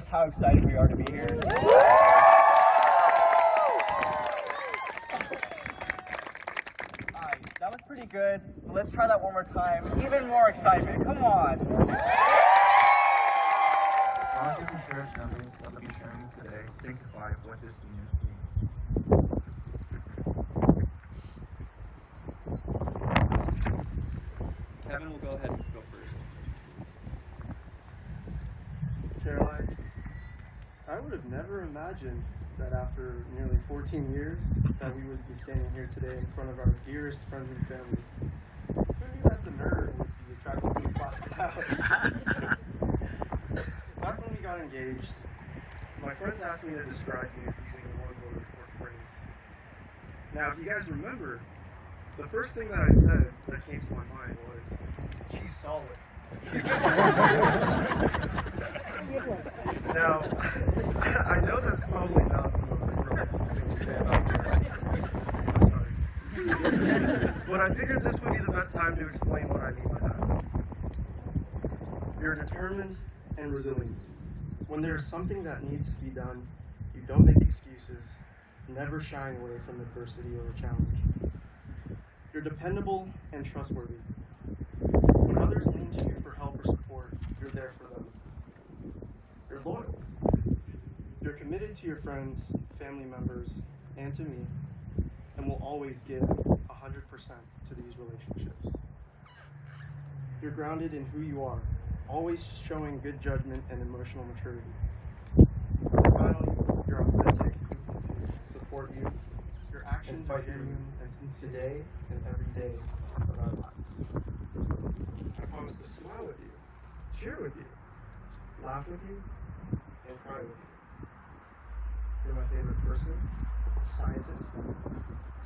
Just how excited we are to be here. Alright, that was pretty good, but let's try that one more time. Even more excitement, come on. Promises and cherished memories that will be sharing today sanctify what this union means. Kevin will go ahead and go first. Caroline, I would have never imagined that after nearly 14 years that we would be standing here today in front of our dearest friends and family. Who knew that the nerd would be attracted to the class clown? Back when we got engaged, my friends asked me to describe you using one word or phrase. Now, if you guys remember, the first thing that I said that came to my mind was, "She's solid." Now, I know that's probably not the most realistic thing to say about you. I'm sorry. But I figured this would be the best time to explain what I mean by that. You're determined and resilient. When there's something that needs to be done, you don't make excuses, never shying away from adversity or a challenge. You're dependable and trustworthy. When others lean to you for help or support, you're there for them. You're loyal. You're committed to your friends, family members, and to me, and will always give 100% to these relationships. You're grounded in who you are, always showing good judgment and emotional maturity. And finally, you're authentic, support you, your actions are genuine and sincere today and every day of our lives. I promise to smile with you, cheer with you, laugh with you, and cry with you. You're my favorite person, scientist,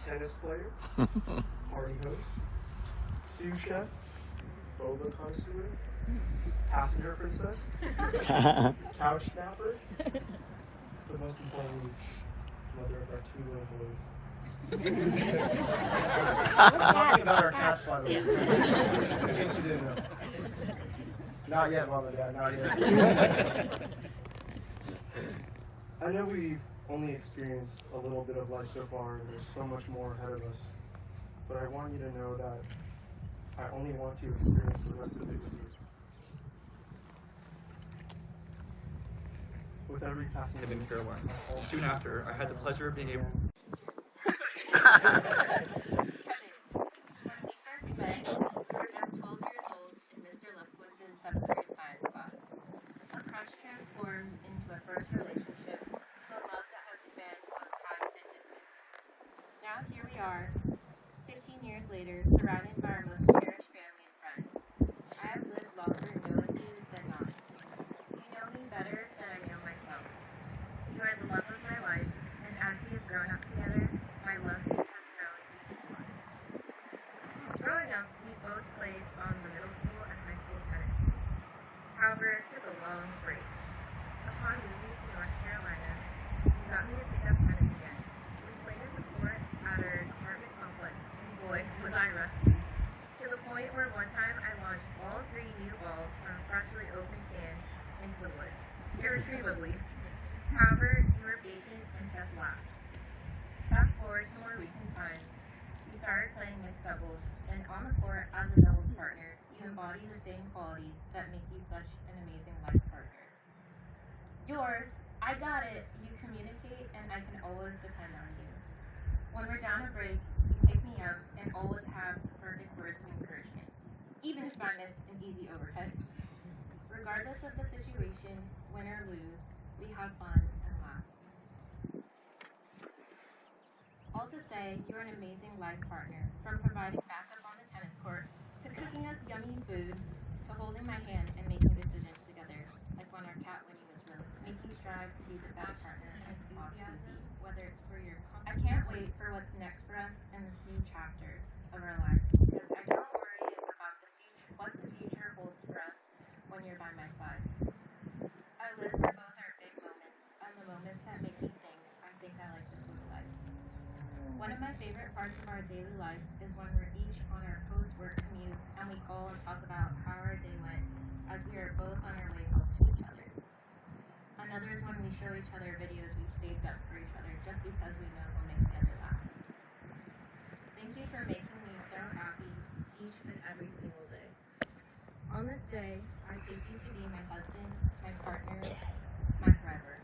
tennis player, party host, sous chef, boba connoisseur, passenger princess, couch snapper, but most importantly, mother of our 2 little boys. I'm talking about our cats, by the way. In case you didn't know. Not yet, Mom and Dad, not yet. I know we've only experienced a little bit of life so far, and there's so much more ahead of us. But I want you to know that I only want to experience the rest of it with you. With every passing Kevin Caroline. Soon after, I had the pleasure of being able. Now here we are, 15 years later, surrounded by our most cherished family and friends. I have lived longer in humility than not. You know me better than I know myself. You are the love of my life, and as we have grown up together, my love has grown even more. Growing up, we both played on the middle school and high school tennis teams. However, it took a long break. Upon moving to North Carolina, you got me to pick up tennis again. We played at the court at our apartment complex, and boy, was I rusty. To the point where one time I launched all 3 new balls from a freshly opened can into the woods, irretrievably. However, you were patient and just laughed. Fast forward to more recent times, we started playing mixed doubles, and on the court as a doubles partner, you embody the same qualities that make you such an amazing life partner. Yours, I got it, you communicate, and I can always depend on you. When we're down a break, you pick me up and always have the perfect words of encouragement, even if I miss an easy overhead. Regardless of the situation, win or lose, we have fun and laugh. All to say, you're an amazing life partner, from providing backup on the tennis court, to cooking us yummy food, to holding my hand and making decisions together, like when our cat Winnie was released. Makes you strive to be the best partner and enthusiasm, whether it's for your I can't wait for what's next for us in this new chapter of our lives, because I don't worry about what the future holds for us when you're by my side. I live for both our big moments and the moments that make me think I like this little life. One of my favorite parts of our daily life is when we're each on our post-work commute and we call and talk about how our day went as we are both on our way home to each other. Another is when we show each other videos we've saved up for each other just because we know we'll make the other laugh. Thank you for making me so happy each and every single day. On this day, I take you to be my husband, my partner, my forever.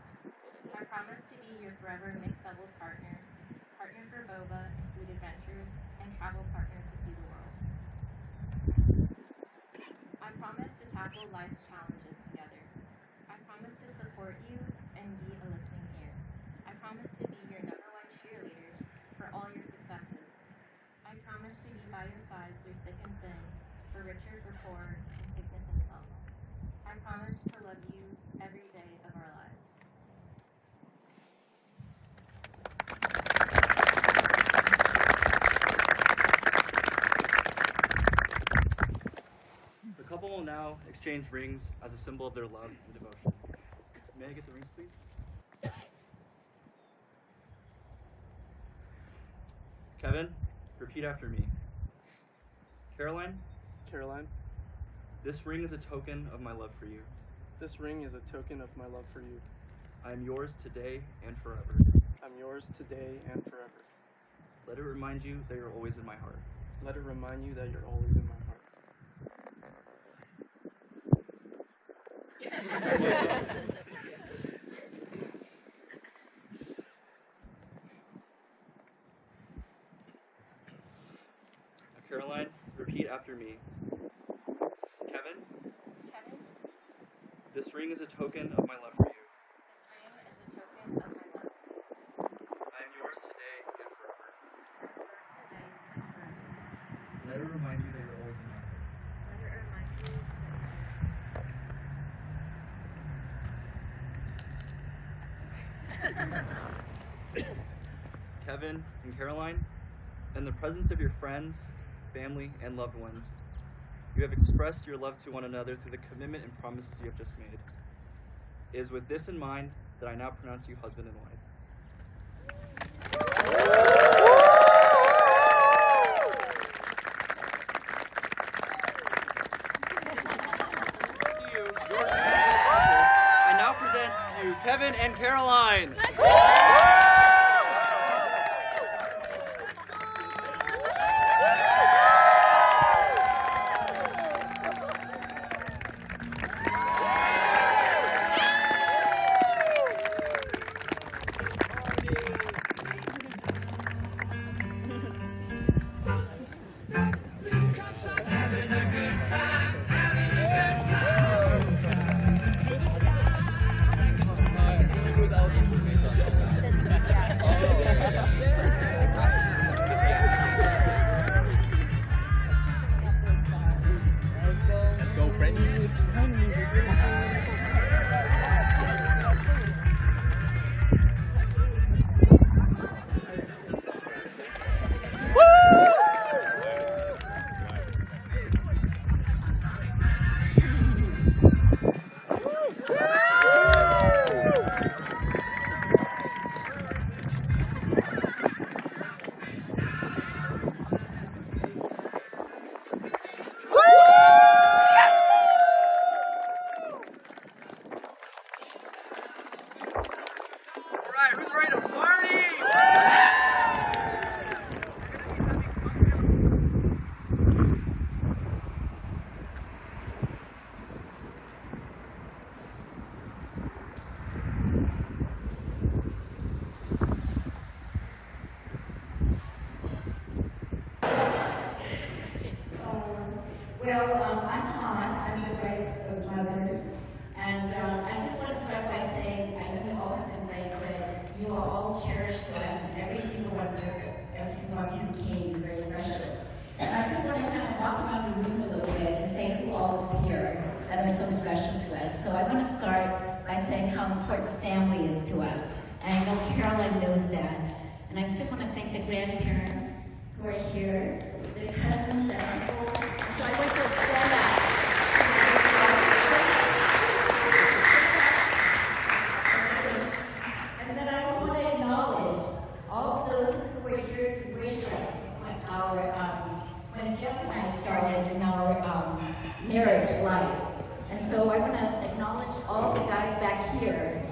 I promise to be your forever mixed doubles partner, partner for boba and food adventures, and travel partner to see the world. I promise to tackle life's challenges together. I promise to support you and be a listening ear. I promise to be your #1 cheerleaders for all your successes. I promise to be by your side through thick and thin, for richer, for poor, in sickness and health. I promise to love you every day of our lives. The couple will now exchange rings as a symbol of their love and devotion. May I get the rings, please? Kevin, repeat after me. Caroline, Caroline, this ring is a token of my love for you. this ring is a token of my love for you. I am yours today and forever. I'm yours today and forever. Let it remind you that you're always in my heart. Let it remind you that you're always in my heart. Caroline, repeat after me. Kevin, Kevin, this ring is a token of my love for you. this ring is a token of my love. I am yours today and forever. Yours today and forever. Let it remind you that you're always in my heart. Let it remind you that Kevin and Caroline, in the presence of your friends, family, and loved ones, you have expressed your love to one another through the commitment and promises you have just made. It is with this in mind that I now pronounce you husband and wife. I now present to you Kevin and Caroline. Let's go, friend. Who's ready to party? I'm Han. I'm the bride's mother, and I just want to start by saying I know you all have been late, but you are all cherished to us, and every single one of you who came is very special. And I just want to kind of walk around the room a little bit and say who all is here that are so special to us. So I want to start by saying how important family is to us, and I know Caroline knows that. And I just want to thank the grandparents who are here, the cousins, the uncles. So I want to extend that. And then I also want to acknowledge all of those who were here to wish us when Jeff and I started in our marriage life. And so I want to acknowledge all the guys back here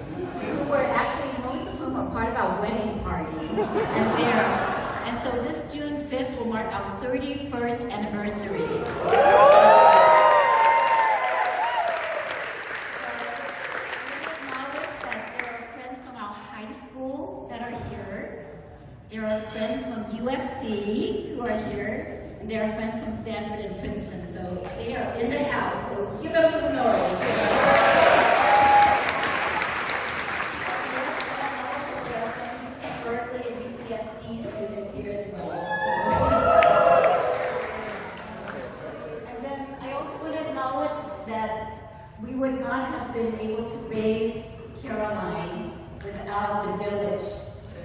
wedding party. And so this June 5th will mark our 31st anniversary. So, acknowledge that there are friends from our high school that are here. There are friends from USC who are here. And there are friends from Stanford and Princeton, so they are in the house, so give them some noise. Also, there are some UC Berkeley and UCSD students here as well. And then I also want to acknowledge that we would not have been able to raise Caroline without the village.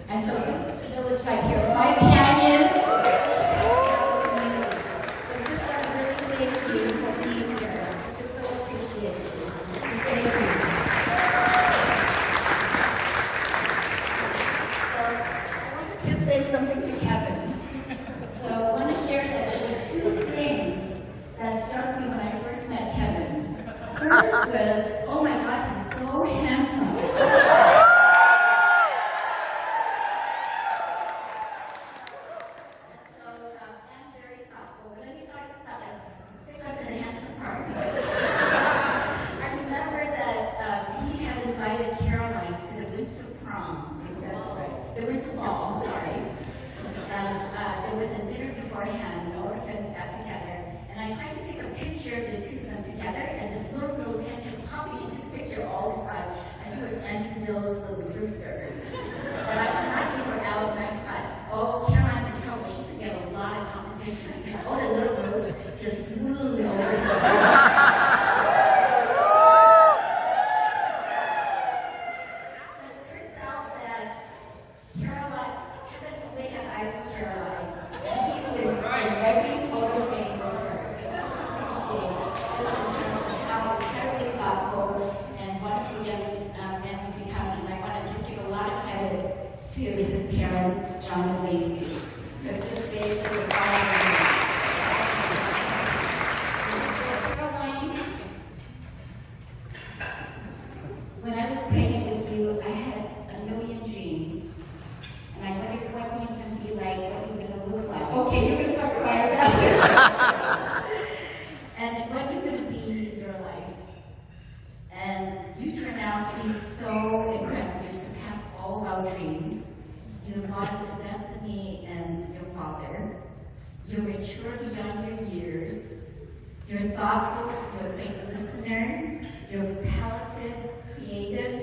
And so this is the village right here, 5 Canyons. Thank you for being here. I just so appreciate it. Thank you. So I wanted to say something to Kevin. So I want to share that there were 2 things that struck me when I first met Kevin. First was, oh my God, he's so handsome. It was a dinner beforehand, and all our friends got together, and I tried to take a picture of the 2 of them together, and this little girl's head kept popping into the picture all the time, and it was Andrew Bill's little sister. And I could not get her out, and I just thought, oh, Caroline's in trouble. She's going to get a lot of competition, because all the little girls just swooned over her. To his parents, John and Lacey, who have just raised him with all of them. So Caroline, when I was pregnant with you, I had a million dreams. And I wondered what you were going to be like, what you were going to look like. Okay, you're going to start crying now. And what you're going to be in your life. And you turned out to be so incredible. You've surpassed all of our dreams. You embody the best of me and your father. You're mature beyond your years. You're thoughtful, you're a great listener, you're talented, creative,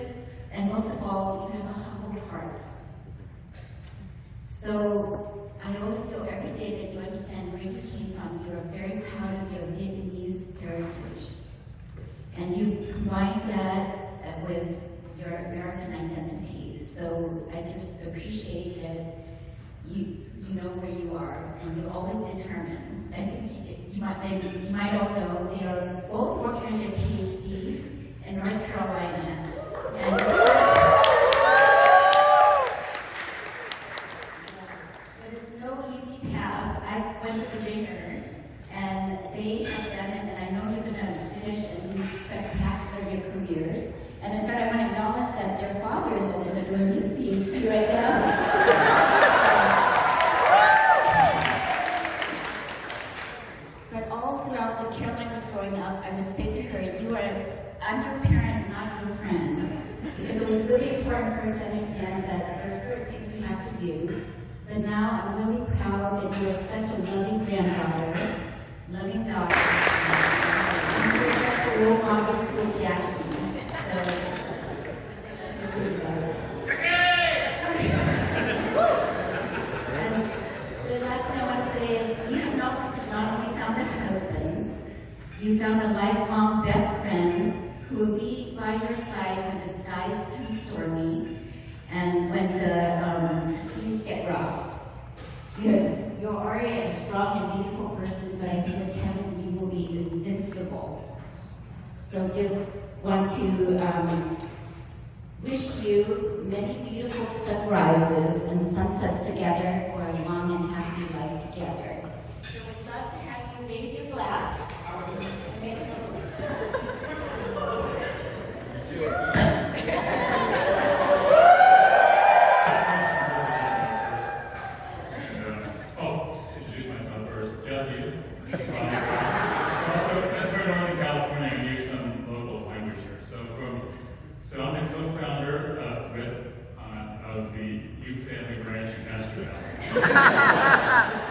and most of all, you have a humble heart. So I always feel every day that you understand where you came from. You are very proud of your Vietnamese heritage. And you combine that with your American identity. So I just appreciate that you know where you are, and you're always determined. I think you might all know they are both working on their PhDs in North Carolina. And it is no easy task. I went to the ringer, and they have done it, and I know you're going to finish and do spectacular in your careers. And in fact, I want to acknowledge that their father is also doing his PhD right now. But all throughout when Caroline was growing up, I would say to her, I'm your parent, not your friend. Because it was really important for her to understand that there are certain things we have to do. But now I'm really proud that you are such a loving granddaughter, loving daughter. And you're such a role model to Jackie. And the last thing I want to say is you have not only found a husband, you found a lifelong best friend who will be by your side when the skies turn stormy and when the seas get rough. You're already a strong and beautiful person, but I think that Kevin, you will be invincible. So just want to wish you many beautiful sunrises and sunsets together for a long and happy life together. So we'd love to have you raise your glass and make a toast. Cheers. of the Youth Family Branch in Castro Valley.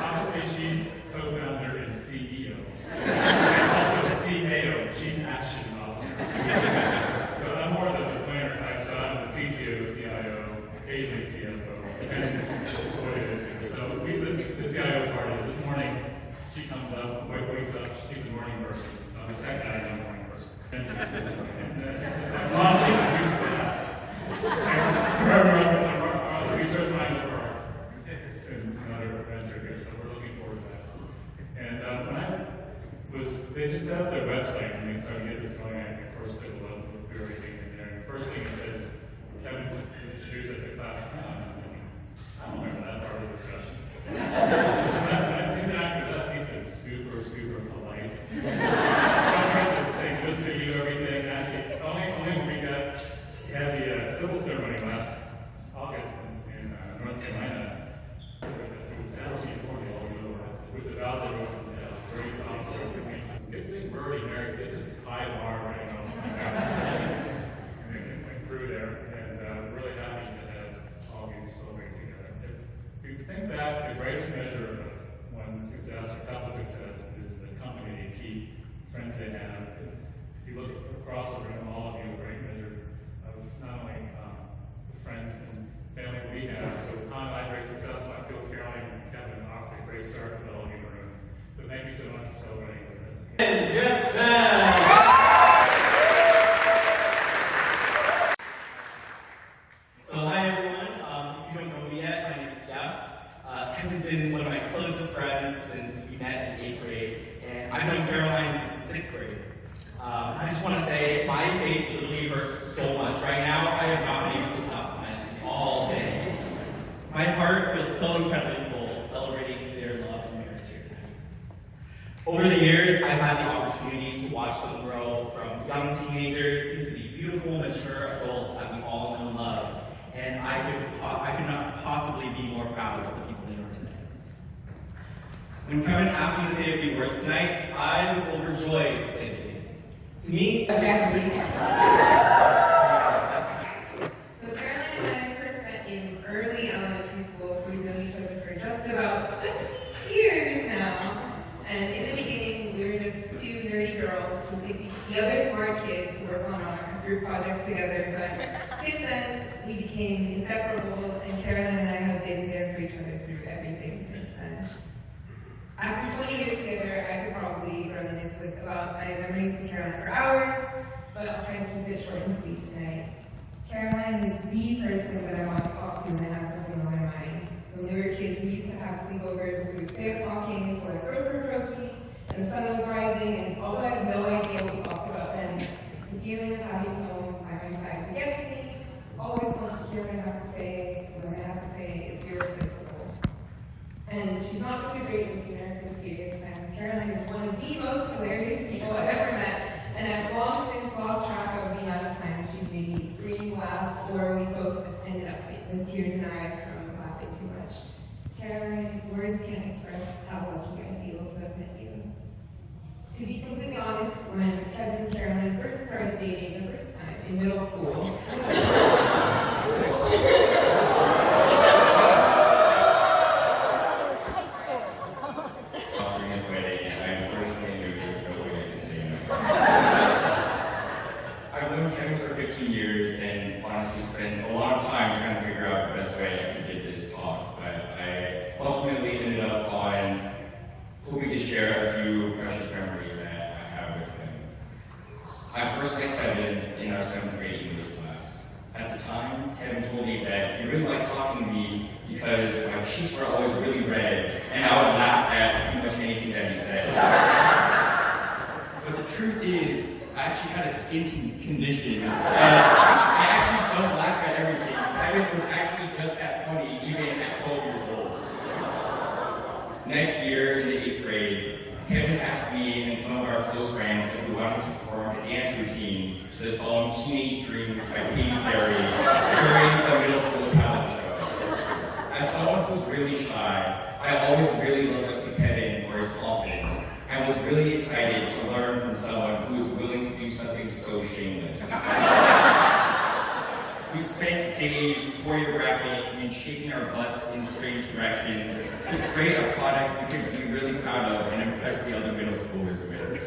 Obviously, she's co-founder and CEO, and also CAO, Chief Action Officer. So I'm more the planner type, so I'm the CTO, CIO, occasionally CFO, depending on what it is here. So the CIO part is this morning, she comes up, wakes up, she's a morning person. So I'm a tech guy, I'm a morning person. And she says, Mom, she can use that. Our research line of our another venture here, so we're looking forward to that. And when they just set up their website and they started to get this going, and of course they will look through everything in there. And the first thing he said is, Kevin introduced us to class now, and I was thinking, I don't remember that part of the discussion. So when I interacted with us, he said super polite. So I heard this thing, just to you, everything. Actually, only when we had the civil ceremony last August in North Carolina. It was asking with the vows everyone for themselves. Very thoughtful. Good thing we're already married. Get this high bar right now. And through there, and really happy to have all these celebrating together. If you think back, the greatest measure of one's success or couple success is the company they keep, friends they have. If you look across the room, all of you, a great measure of not only the friends and family we have. So Con and I are very successful. I feel Caroline and Kevin off to a great start with all of you in the room. So thank you so much for celebrating with us. And Jeff So hi everyone. If you don't know me yet, my name is Jeff. Kevin's been one of my closest friends since we met in 8th grade, and I've known Caroline since 6th grade. I just want to say my face literally hurts so much. Right now, I have not been able to stop smiling all day. My heart feels so incredibly full celebrating their love and marriage here tonight. Over the years, I've had the opportunity to watch them grow from young teenagers into the beautiful, mature adults that we all know and love. And I could not possibly be more proud of the people they are today. When Kevin asked me to say a few words tonight, I was overjoyed to say the least. To me, So Caroline and I first met in early elementary school, so we've known each other for just about 20 years now. And in the beginning, we were just two nerdy girls who picked the other smart kids to work on our group projects together. But since then, we became inseparable, and Caroline and I have been there for each other through everything since then. After 20 years together, I could probably reminisce about my memories with Caroline for hours, but I'll try to keep it short and sweet tonight. Caroline is the person that I want to talk to when I have something on my mind. When we were kids, we used to have sleepovers where we would stay up talking until our throats were croaky and the sun was rising, and although I have no idea what we talked about then, the feeling of having someone by my side who gets me, always wants to hear what I have to say, what I have to say is irreplaceable. And she's not just a great listener for the serious times. Caroline is one of the most hilarious people I've ever met, and I've long since lost track of the amount of times she's made me scream, laugh, or we both ended up with tears in our eyes from laughing too much. Caroline, words can't express how lucky I feel to have met you. To be completely honest, when Kevin and Caroline first started dating the first time in middle school, I've known Kevin for 15 years and honestly spent a lot of time trying to figure out the best way I could get this talk, but I ultimately ended up on hoping to share a few precious memories that I have with him. I first met Kevin in our 7th grade English class. At the time, Kevin told me that he really liked talking to me because my cheeks were always really red and I would laugh at pretty much anything that he said. But the truth is, I actually had a skin condition, and I actually don't laugh at everything. Kevin was actually just that funny, even at 12 years old. Next year, in the 8th grade, Kevin asked me and some of our close friends if we wanted to perform a dance routine to the song Teenage Dreams by Katy Perry during the middle school talent show. As someone who's really shy, I always really looked up to Kevin for his confidence. I was really excited to learn from someone who was willing to do something so shameless. We spent days choreographing and shaking our butts in strange directions to create a product we could be really proud of and impress the other middle schoolers with.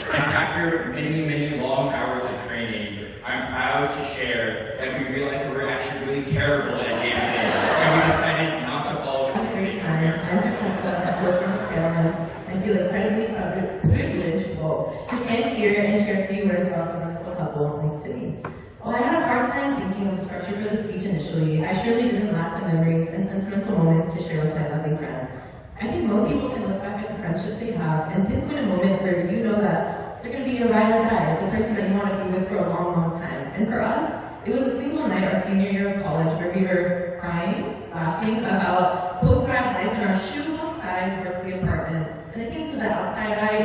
And after many, many long hours of training, I'm proud to share that we realized we were actually really terrible at dancing, and we decided not to follow. I had a great time. I'm Francesca, a host from Carolina. I feel incredibly privileged to stand here and share a few words about the wonderful couple next to me. While I had a hard time thinking of the structure for the speech initially, I surely didn't lack the memories and sentimental moments to share with my lovely friend. I think most people can look back at the friendships they have and pinpoint a moment where you know that they're going to be a ride or die, the person that you want to be with for a long, long time. And for us, it was a single night our senior year of college where we were crying, laughing about post-grad life in our shoebox-sized Berkeley apartment. And I think to the outside eye,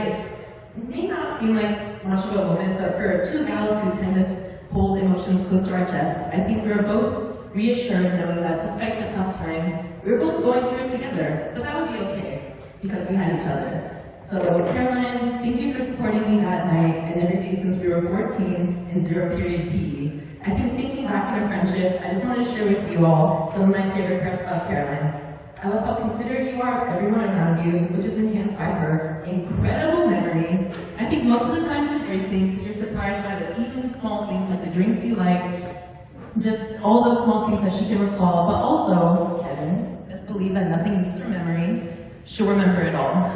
it may not seem like much of a moment, but for two gals who tend to hold emotions close to our chest, I think we were both reassured knowing that despite the tough times, we were both going through it together. But that would be okay, because we had each other. So Caroline, thank you for supporting me that night and every day since we were 14 in zero period PE. I think thinking back on our friendship, I just wanted to share with you all some of my favorite parts about Caroline. I love how considerate you are of everyone around you, which is enhanced by her incredible memory. I think most of the time it's a great thing because you're surprised by the even small things like the drinks you like, just all those small things that she can recall. But also, Kevin, let's believe that nothing leaves her memory. She'll remember it all.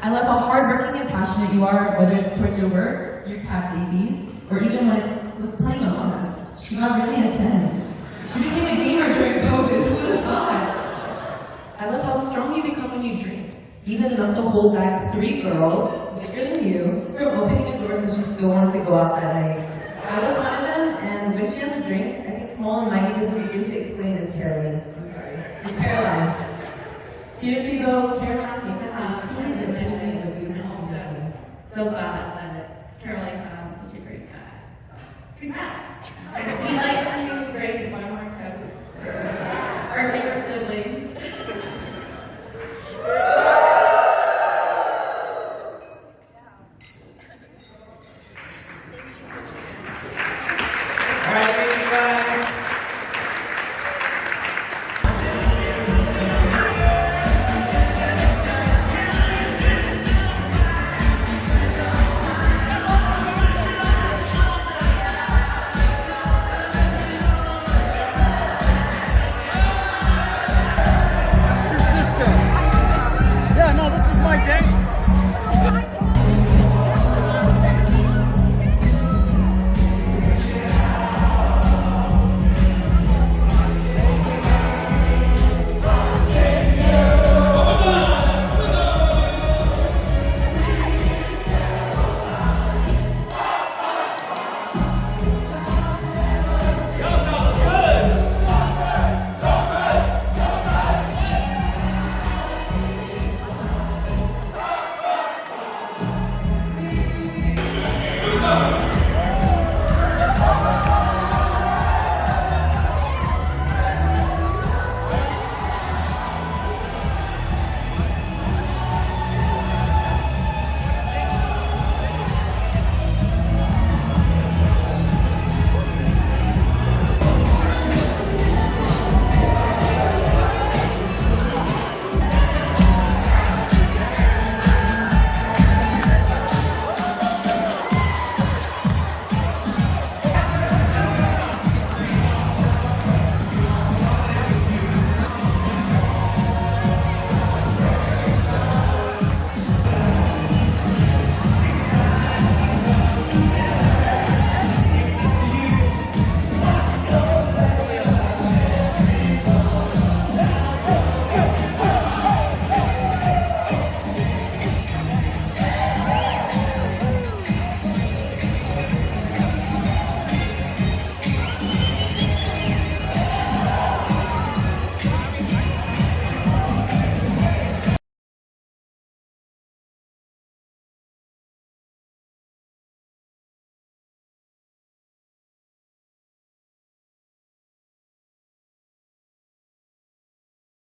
I love how hardworking and passionate you are, whether it's towards your work, your cat babies, or even when it was playing Among Us. She got really intense. She became a gamer during COVID, who would have thought? I love how strong you become when you drink, even enough to hold back 3 girls, bigger than you, from opening a door because she still wanted to go out that night. I was one of them, and when she has a drink, I think small and mighty doesn't begin to explain this Caroline. I'm sorry, it's Caroline. Seriously though, Caroline's makeup is truly the epitome of a beautiful human. So glad